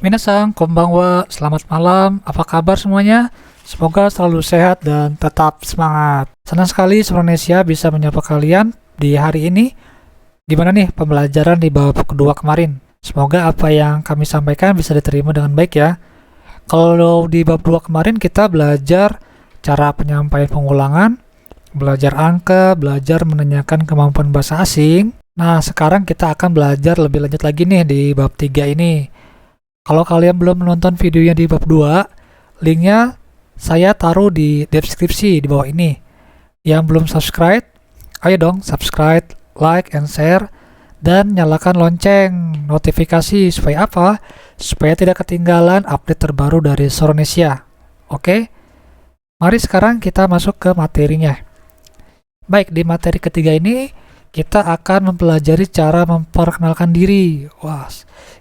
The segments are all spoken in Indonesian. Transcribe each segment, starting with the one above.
Minasang, konbanwa, selamat malam, apa kabar semuanya? Semoga selalu sehat dan tetap semangat. Senang sekali Indonesia bisa menyapa kalian di hari ini. Gimana nih pembelajaran di bab kedua kemarin? Semoga apa yang kami sampaikan bisa diterima dengan baik ya. Kalau di bab 2 kemarin kita belajar cara penyampaian pengulangan, belajar angka, belajar menanyakan kemampuan bahasa asing. Nah, sekarang kita akan belajar lebih lanjut lagi nih di bab 3 ini. Kalau kalian belum menonton videonya di bab 2, linknya saya taruh di deskripsi di bawah ini. Yang belum subscribe, ayo dong subscribe, like, and share, dan nyalakan lonceng notifikasi supaya apa? Supaya tidak ketinggalan update terbaru dari Indonesia. Oke? Mari sekarang kita masuk ke materinya. Baik, di materi ketiga ini kita akan mempelajari cara memperkenalkan diri. Wah,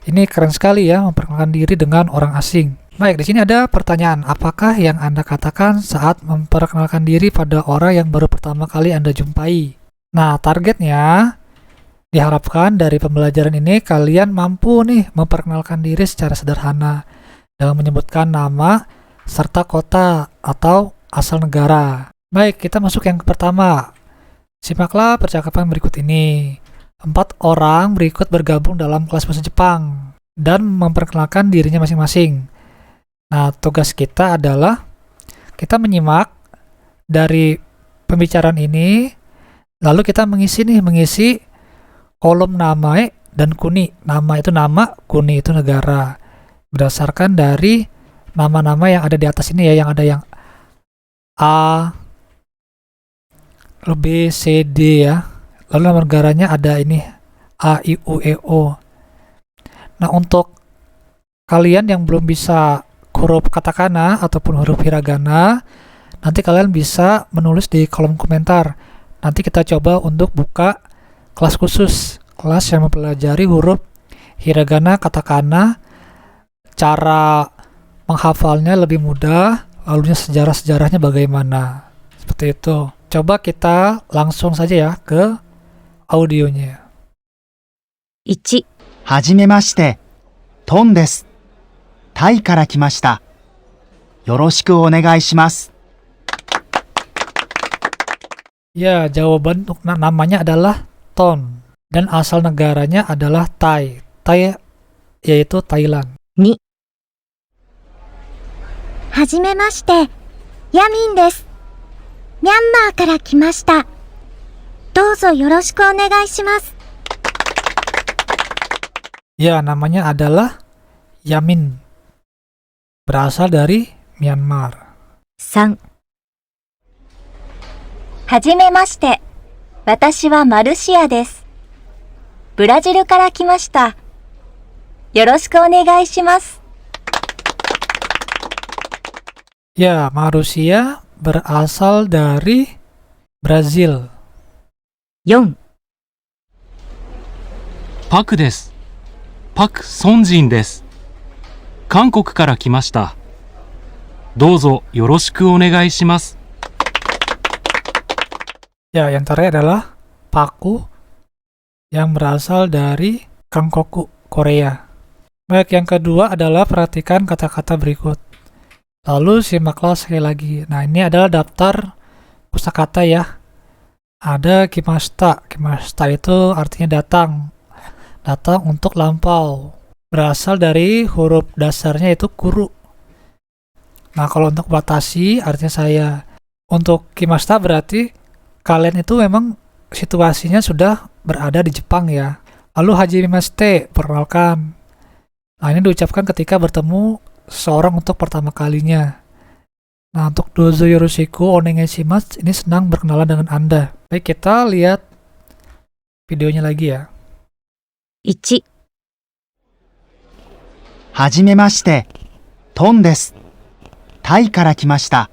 ini keren sekali ya, memperkenalkan diri dengan orang asing. Baik, di sini ada pertanyaan, apakah yang Anda katakan saat memperkenalkan diri pada orang yang baru pertama kali Anda jumpai? Nah, targetnya diharapkan dari pembelajaran ini kalian mampu nih memperkenalkan diri secara sederhana dengan menyebutkan nama serta kota atau asal negara. Baik, kita masuk yang pertama. Simaklah percakapan berikut ini. 4 orang berikut bergabung dalam kelas bahasa Jepang dan memperkenalkan dirinya masing-masing. Nah, tugas kita adalah kita menyimak dari pembicaraan ini, lalu kita mengisi kolom nama dan kuni. Nama itu nama, kuni itu negara. Berdasarkan dari nama-nama yang ada di atas ini ya, yang ada yang A, B, C, D ya. Lalu nama negaranya ada ini A, I, U, E, O. Nah, untuk kalian yang belum bisa huruf katakana ataupun huruf hiragana, nanti kalian bisa menulis di kolom komentar. Nanti kita coba untuk buka kelas khusus, kelas yang mempelajari huruf hiragana, katakana, cara menghafalnya lebih mudah, lalu sejarah-sejarahnya bagaimana. Seperti itu. Coba kita langsung saja ya ke audionya. 1、はじめまして、トンです。タイから来ました。よろしくお願いします。 Ya, jawaban untuk namanya adalah Ton dan asal negaranya adalah Thai. Thai yaitu Thailand. 2、はじめまして、ヤミンです。ミャンマーから来ました。どうぞよろしくお願いします。 Ya, namanya adalah Yamin. Berasal dari Myanmar. 3、はじめまして、私はマルシアです。ブラジルから来ました。よろしくお願いします。 Ya, Marusia berasal dari Brazil. 4、パクです。パク・ソンジンです。韓国から来ました。どうぞよろしくお願いします。 Ya, yang terakhir adalah Paku yang berasal dari Kangkoku, Korea. Baik, yang kedua adalah perhatikan kata-kata berikut. Lalu simaklah sekali lagi. Nah, ini adalah daftar kosakata ya. Ada kimashita. Kimashita itu artinya datang. Datang untuk lampau. Berasal dari huruf dasarnya itu kuru. Nah, kalau untuk batasi artinya saya. Untuk kimashita berarti kalian itu memang situasinya sudah berada di Jepang ya. Lalu hajimemashite, perkenalkan. Nah, ini diucapkan ketika bertemu seseorang untuk pertama kalinya. Nah, untuk dozo yoroshiku onegaishimasu ini senang berkenalan dengan Anda. Baik, kita lihat videonya lagi ya. 1、はじめまして、トンです。タイから来ました。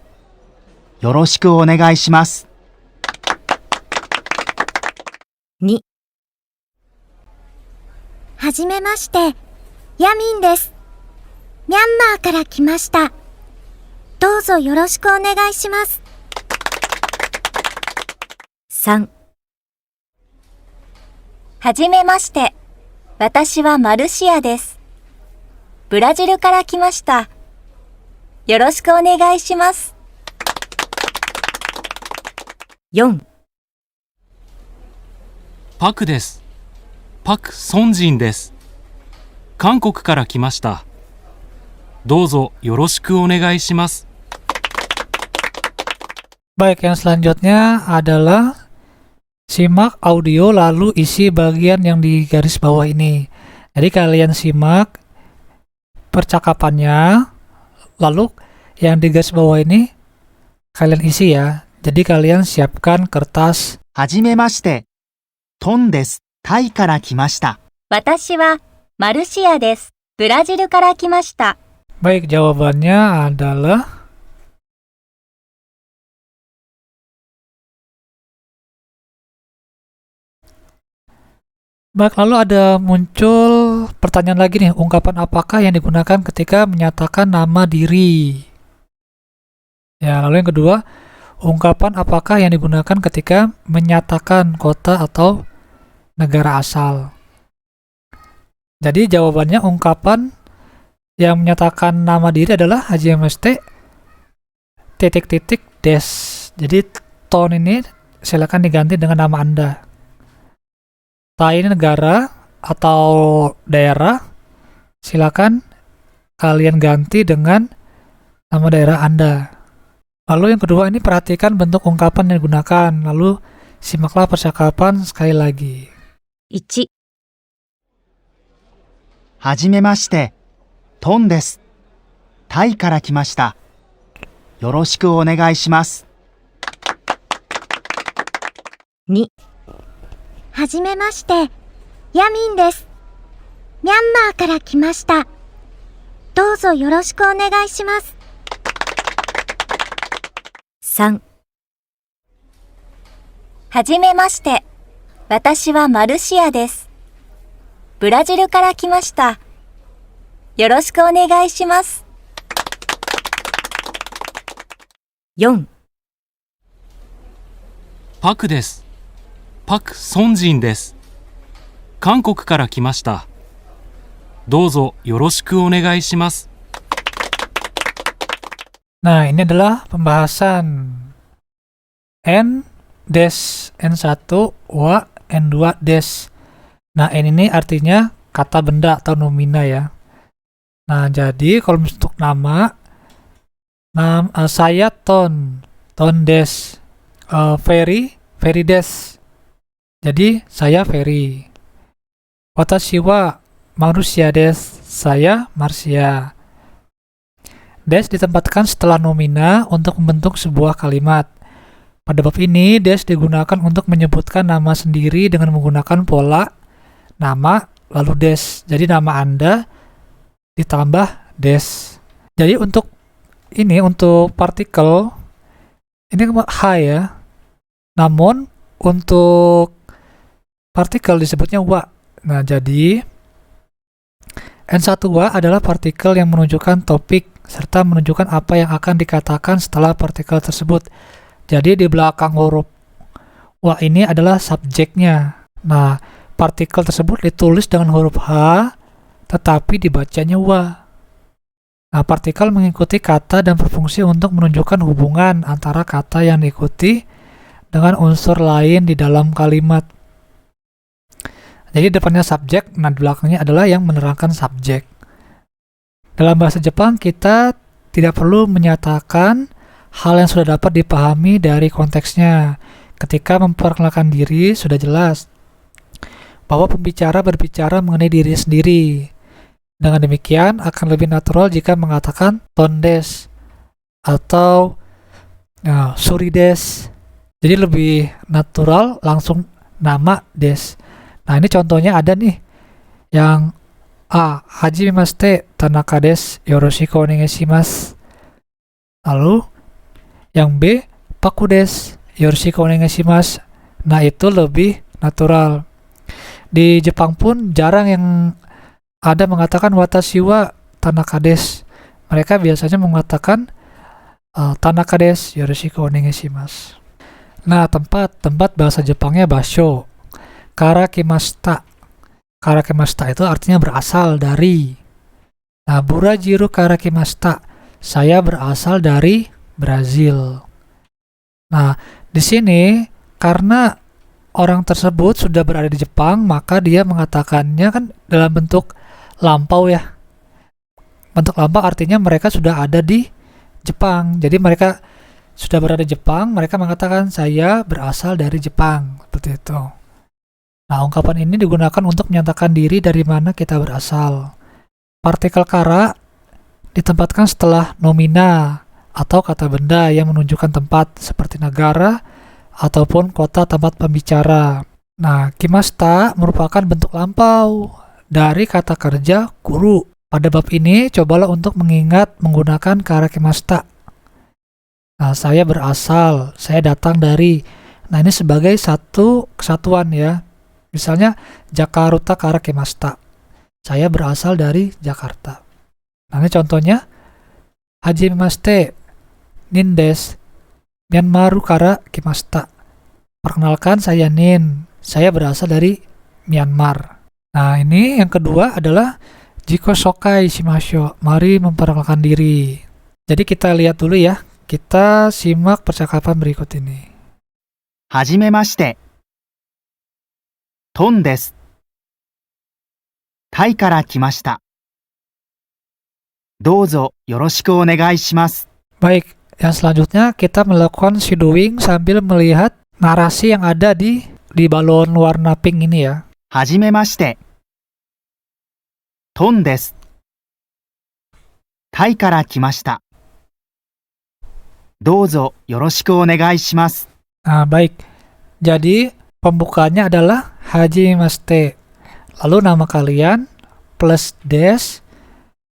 よろしくお願いします。 2、はじめまして、ヤミンです。ミャンマーから来ました。どうぞよろしくお願いします。 3、はじめまして、私はマルシアです。ブラジルから来ました。よろしくお願いします。4、パクです。パク・ソンジンです。韓国から来ました。どうぞよろしくお願いします。Baik, yang selanjutnya adalah simak audio lalu isi bagian yang di garis bawah ini. Jadi kalian simak percakapannya, lalu yang di garis bawah ini kalian isi ya. Jadi kalian siapkan kertas. はじめまして。トンです。タイから来ました。私はマルシアです。ブラジルから来ました。Baik, jawabannya adalah baik, lalu ada muncul pertanyaan lagi nih, ungkapan apakah yang digunakan ketika menyatakan nama diri? Ya, lalu yang kedua, ungkapan apakah yang digunakan ketika menyatakan kota atau negara asal? Jadi jawabannya ungkapan yang menyatakan nama diri adalah hajimashite titik-titik des. Jadi ton ini silakan diganti dengan nama Anda. Ta ini negara atau daerah, silakan kalian ganti dengan nama daerah Anda. Lalu yang kedua ini perhatikan bentuk ungkapan yang digunakan, lalu simaklah percakapan sekali lagi. 1、はじめまして。トンです。タイから来ました。よろしくお願いします。2、はじめまして。ヤミンです。ミャンマーから来ました。どうぞよろしくお願いします。3、はじめまして。私はマルシアです。ブラジルから来ました。よろしくお願いします。4、パクです。パク・ソンジンです。韓国から来ました。どうぞよろしくお願いします。Nah, ini adalah pembahasan N des N1 wa N2 des. Nah, N ini artinya kata benda atau nomina ya. Nah, jadi kalau untuk nama, saya Ton des, Ferry des. Jadi saya Ferry. Watashi wa Marusia des, saya Marsia. Des ditempatkan setelah nomina untuk membentuk sebuah kalimat. Pada bab ini, des digunakan untuk menyebutkan nama sendiri dengan menggunakan pola nama lalu des. Jadi nama Anda ditambah des. Jadi untuk partikel ini H ya. Namun untuk partikel disebutnya wa. Nah, jadi N1 wa adalah partikel yang menunjukkan topik serta menunjukkan apa yang akan dikatakan setelah partikel tersebut. Jadi di belakang huruf wa ini adalah subjeknya. Nah, partikel tersebut ditulis dengan huruf H tetapi dibacanya wa. Nah, partikel mengikuti kata dan berfungsi untuk menunjukkan hubungan antara kata yang diikuti dengan unsur lain di dalam kalimat. Jadi depannya subjek, nah di belakangnya adalah yang menerangkan subjek. Dalam bahasa Jepang kita tidak perlu menyatakan hal yang sudah dapat dipahami dari konteksnya. Ketika memperkenalkan diri sudah jelas bahwa pembicara berbicara mengenai diri sendiri. Dengan demikian akan lebih natural jika mengatakan ton des atau suri des. Jadi lebih natural langsung nama des. Nah, ini contohnya ada nih yang A, hajimemashite Tanaka des, yoroshiku onegaishimasu. Lalu yang B, Paku des, yoroshiku onegaishimasu. Nah, itu lebih natural. Di Jepang pun jarang yang ada mengatakan watashi wa Tanaka des. Mereka biasanya mengatakan Tanaka des, yoroshiku onegaishimasu. Nah, tempat bahasa Jepangnya basho. Karakimashita. Karakimashita itu artinya berasal dari. Nah, Burajiru kara kimashita. Saya berasal dari Brazil. Nah, di sini karena orang tersebut sudah berada di Jepang, maka dia mengatakannya kan dalam bentuk lampau ya. Bentuk lampau artinya mereka sudah ada di Jepang. Jadi mereka sudah berada di Jepang, mereka mengatakan saya berasal dari Jepang. Seperti itu. Nah, ungkapan ini digunakan untuk menyatakan diri dari mana kita berasal. Partikel kara ditempatkan setelah nomina atau kata benda yang menunjukkan tempat seperti negara ataupun kota tempat pembicara. Nah, kimashita merupakan bentuk lampau dari kata kerja kuru. Pada bab ini, cobalah untuk mengingat menggunakan kara kimashita. Nah, saya berasal, saya datang dari. Nah, ini sebagai satu kesatuan ya. Misalnya, Jakarta kara kimashita. Saya berasal dari Jakarta. Nah, ini contohnya. Hajimemashite, Nin desu. Myanmar kara kimashita. Perkenalkan, saya Nin. Saya berasal dari Myanmar. Nah, ini yang kedua adalah Jiko shokai shimashou. Mari memperkenalkan diri. Jadi kita lihat dulu ya. Kita simak percakapan berikut ini. はじめまして。トンです。タイから来ました。どうぞよろしくお願いします。 Baik, yang selanjutnya kita melakukan shadowing sambil melihat narasi yang ada di balon warna pink ini ya. はじめまして。トンです。タイから来ました。どうぞよろしくお願いします。 Nah, baik. Jadi, pembukaannya adalah Hajimemashite. Lalu nama kalian plus des.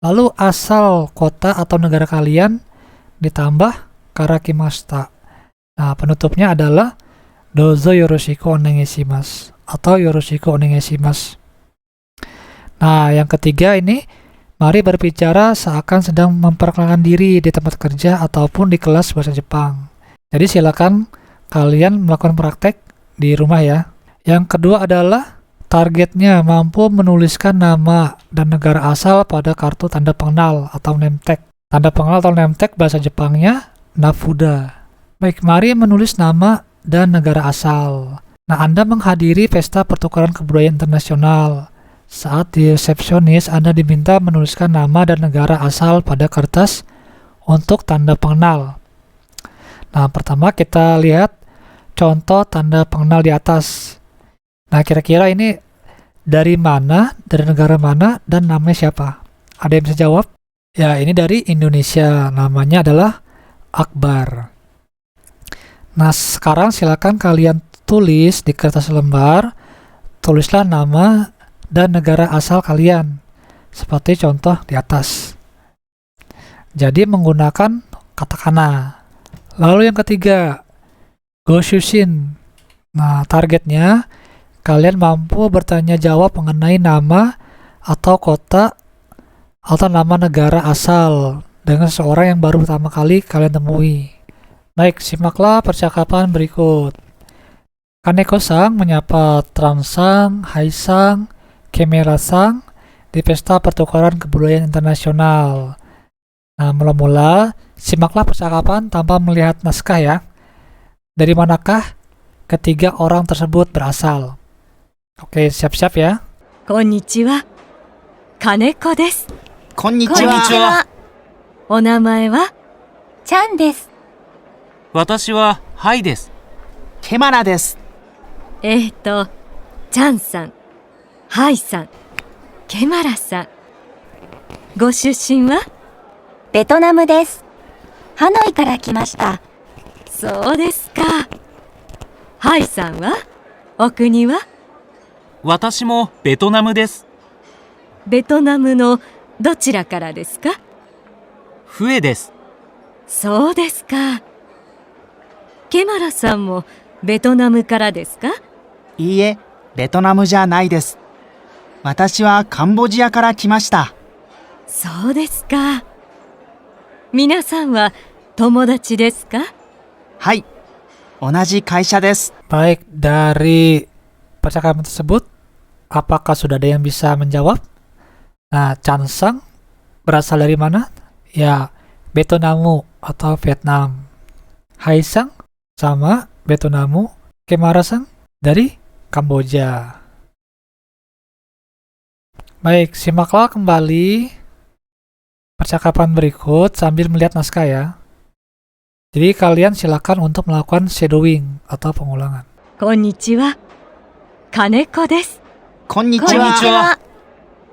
Lalu asal kota atau negara kalian ditambah kara kimashita. Nah, penutupnya adalah Dozo yoroshiku onegaishimasu atau yoroshiku onegaishimasu. Nah, yang ketiga ini, mari berbicara seakan sedang memperkenalkan diri di tempat kerja ataupun di kelas bahasa Jepang. Jadi silakan kalian melakukan praktek di rumah ya. Yang kedua adalah targetnya mampu menuliskan nama dan negara asal pada kartu tanda pengenal atau name tag. Tanda pengenal atau name tag bahasa Jepangnya nafuda. Baik, mari menulis nama dan negara asal. Nah, Anda menghadiri pesta pertukaran kebudayaan internasional. Saat di resepsionis, Anda diminta menuliskan nama dan negara asal pada kertas untuk tanda pengenal. Nah, pertama kita lihat contoh tanda pengenal di atas. Nah, kira-kira ini dari mana, dari negara mana, dan namanya siapa? Ada yang bisa jawab? Ya, ini dari Indonesia. Namanya adalah Akbar. Nah, sekarang silakan kalian tulis di kertas lembar, tulislah nama dan negara asal kalian, seperti contoh di atas. Jadi menggunakan katakana. Lalu yang ketiga, Goshushin. Nah, targetnya kalian mampu bertanya jawab mengenai nama atau kota atau nama negara asal dengan seseorang yang baru pertama kali kalian temui. Baik, simaklah percakapan berikut. Kaneko-san menyapa Tran-san, Hai-san, Kemera-san di pesta pertukaran kebudayaan internasional. Nah, mula-mula simaklah percakapan tanpa melihat naskah ya. Dari manakah ketiga orang tersebut berasal? Oke, siap-siap ya. こんにちは。金子です。こんにちこんには。ちは。お名前はちゃんです。私はハイです。ケマラです。チャンさん、ハイさん、ケマラさん。ご出身はベトナムです。ハノイから来ました。そうですか。ハイさんはお国は私もベトナムです。ベトナムのどちらからですか？フエです。そうですか。ケマラさんもベトナムからですか？いいえ、ベトナムじゃないです。私はカンボジアから来ました。そうですか。皆さんは友達ですか？はい、同じ会社です。 Baik, dari percakapan tersebut, apakah sudah ada yang bisa menjawab? Nah, Chansang berasal dari mana? Ya, Betonamu atau Vietnam. Haisang sama Betonamu. Kemarasang dari Kamboja. Baik, simaklah kembali percakapan berikut sambil melihat naskah ya. Jadi kalian silakan untuk melakukan shadowing atau pengulangan. こんにちは。金子です。こんにこんにちは。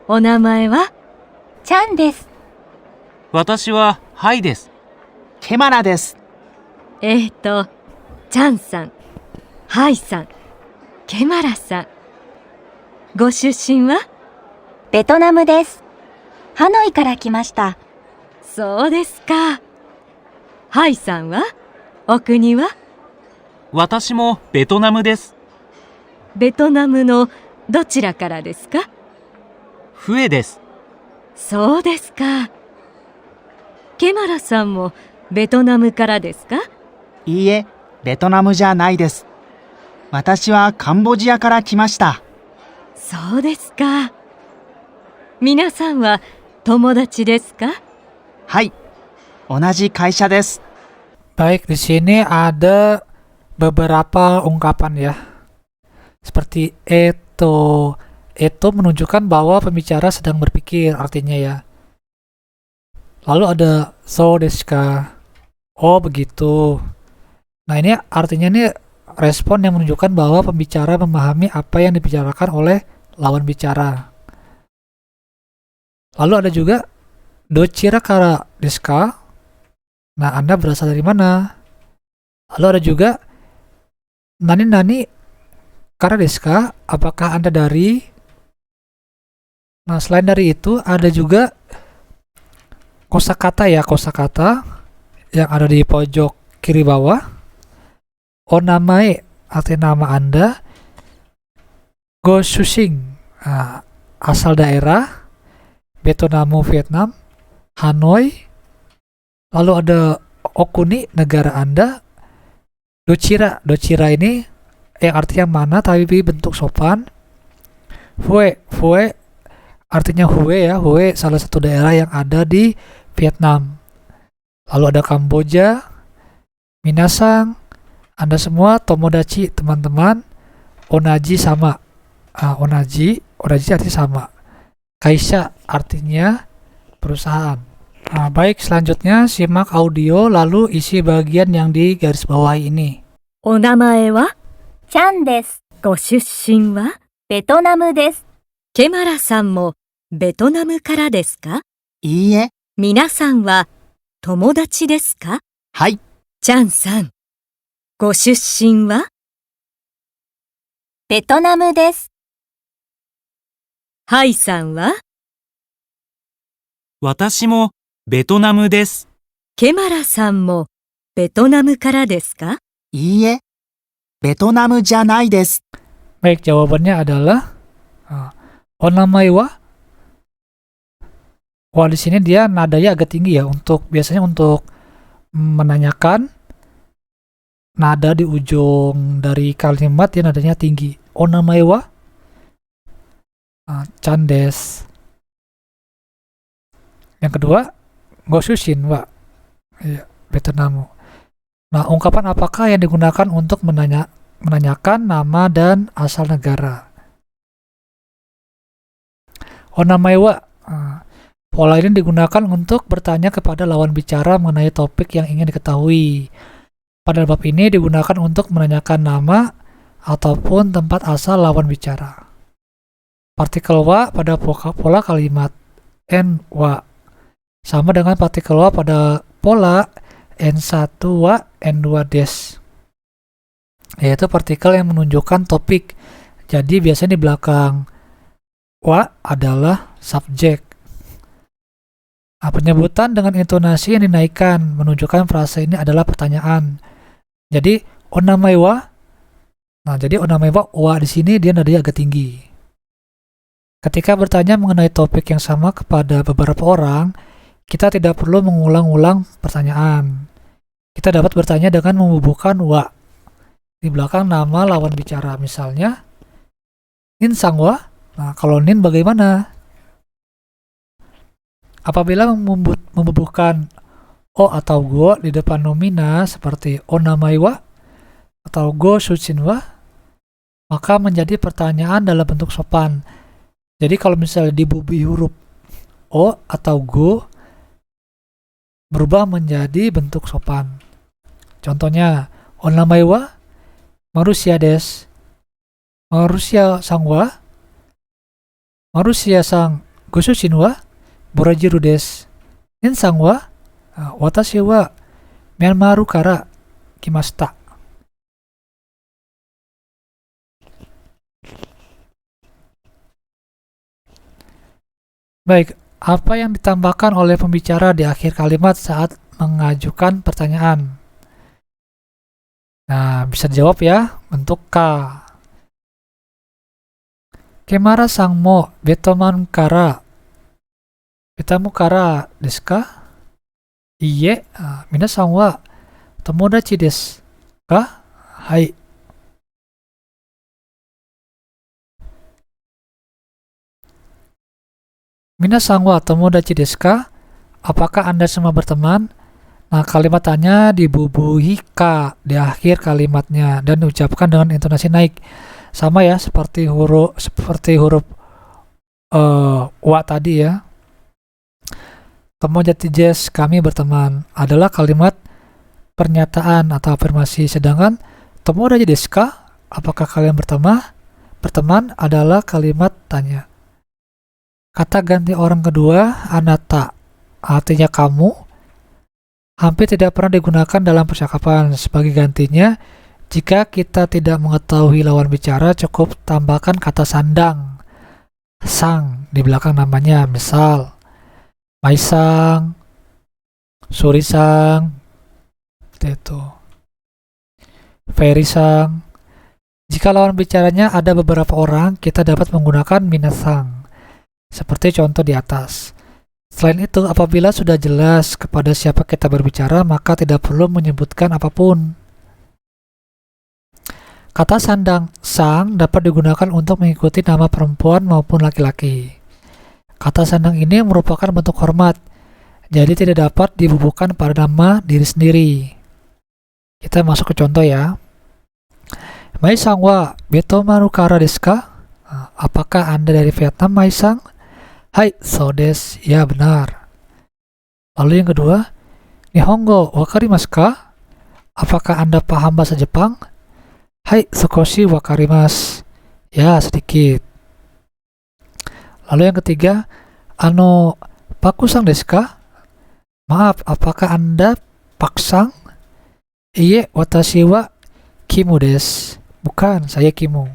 お名前はちゃんです。私はハイです。ケマラです。チャンさん、ハイさん、ケマラさん。ご出身はベトナムです。ハノイから来ました。そうですか。ハイさんはお国は私もベトナムです。ベトナムのどちらからですか？フエです。そうですか。ケマラさんもベトナムからですか？いいえ、ベトナムじゃないです。私はカンボジアから来ました。そうですか。皆さんは友達ですか？はい、同じ会社です。 Baik, di sini ada beberapa ungkapan ya. Seperti eto. Eto menunjukkan bahwa pembicara sedang berpikir artinya ya. Lalu ada so desu ka. Oh, begitu. Nah, ini artinya nih respon yang menunjukkan bahwa pembicara memahami apa yang dibicarakan oleh lawan bicara. Lalu ada juga dochira kara desu ka? Nah, Anda berasal dari mana? Lalu ada juga nani kara desu ka? Apakah Anda dari? Nah, selain dari itu ada juga kosakata ya, kosakata yang ada di pojok kiri bawah. Onamae artinya nama Anda. Go Shushin, asal daerah. Betonamu Vietnam. Hanoi. Lalu ada Okuni, negara Anda. Dochira ini yang artinya mana tapi bentuk sopan. Hue artinya Hue ya, Hue salah satu daerah yang ada di Vietnam. Lalu ada Kamboja. Minasang, Anda semua. Tomodachi, teman-teman. Onaji, sama. Onaji artinya sama. Kaisha artinya perusahaan. Baik, selanjutnya simak audio lalu isi bagian yang di garis bawah ini. お名前はちゃんです。ご出身はベトナムです。ケマラさんもベトナムからですか？いいえ、皆さんは友達ですか？はい、チャンさん、ご出身はベトナムです。ハイさんは私もベトナムです。ケマラさんもベトナムからですか？いいえ、ベトナムじゃないです。 Baik, jawabannya adalah onamae wa. Wah, di sini dia nadanya agak tinggi ya. Biasanya untuk menanyakan, nada di ujung dari kalimat dia nadanya tinggi. Onamae wa Chandes. Yang kedua, Goshushin wa. Ya, Vietnam. Nah, ungkapan apakah yang digunakan untuk menanyakan nama dan asal negara? Onamae wa. Pola ini digunakan untuk bertanya kepada lawan bicara mengenai topik yang ingin diketahui. Pada bab ini digunakan untuk menanyakan nama ataupun tempat asal lawan bicara. Partikel wa pada pola kalimat n wa sama dengan partikel wa pada pola n1 wa n2 des, yaitu partikel yang menunjukkan topik. Jadi biasanya di belakang wa adalah subjek. Penyebutan dengan intonasi yang dinaikkan menunjukkan frase ini adalah pertanyaan. Jadi onamae wa. Nah, jadi onamae wa di sini dia nadanya agak tinggi. Ketika bertanya mengenai topik yang sama kepada beberapa orang, kita tidak perlu mengulang-ulang pertanyaan. Kita dapat bertanya dengan membubuhkan wa di belakang nama lawan bicara. Misalnya, Nin sang wa. Nah, kalau Nin bagaimana? Apabila membubuhkan o atau go di depan nomina seperti o namai wa atau go shuchin wa, maka menjadi pertanyaan dalam bentuk sopan. Jadi kalau misalnya dibubuhi huruf o atau go, berubah menjadi bentuk sopan. Contohnya, o namai wa Marusia desu. Marusia sang wa Marusia sang go shuchin wa Burajiru desu. Nin sang wa watashi wa Myanmar kara kimashita. Baik, apa yang ditambahkan oleh pembicara di akhir kalimat saat mengajukan pertanyaan? Nah, bisa dijawab ya, bentuk K. Kemara sang mo betoman kara betamu kara desu ka? Iye, minasan wa tomodachi desu ka? Hai. Minasan wa tomodachi desu ka? Apakah Anda semua berteman? Nah, kalimat tanya dibubuhi K di akhir kalimatnya dan diucapkan dengan intonasi naik. Sama ya, seperti huruf wa tadi ya. Tomodachi desu, kami berteman, adalah kalimat pernyataan atau afirmasi, sedangkan tomodachi desu ka? Apakah kalian berteman adalah kalimat tanya. Kata ganti orang kedua, anata, artinya kamu, hampir tidak pernah digunakan dalam percakapan. Sebagai gantinya, jika kita tidak mengetahui lawan bicara, cukup tambahkan kata sandang, sang, di belakang namanya. Misal, Maisang, Surisang, seperti itu. Ferisang. Jika lawan bicaranya ada beberapa orang, kita dapat menggunakan minasang, seperti contoh di atas. Selain itu, apabila sudah jelas kepada siapa kita berbicara, maka tidak perlu menyebutkan apapun. Kata sandang sang dapat digunakan untuk mengikuti nama perempuan maupun laki-laki. Kata sandang ini merupakan bentuk hormat, jadi tidak dapat dibubuhkan pada nama diri sendiri. Kita masuk ke contoh ya. Maisang wa betomaru kara desu ka? Apakah Anda dari Vietnam, Maisang? Hai, so desu. Ya, benar. Lalu yang kedua, Nihongo wakarimasu ka? Apakah Anda paham bahasa Jepang? Hai, sukoshi wakarimasu. Ya, sedikit. Lalu yang ketiga, pakusang desu ka? Maaf, apakah Anda paksang? Iye, watashi wa kimu desu. Bukan, saya Kimu.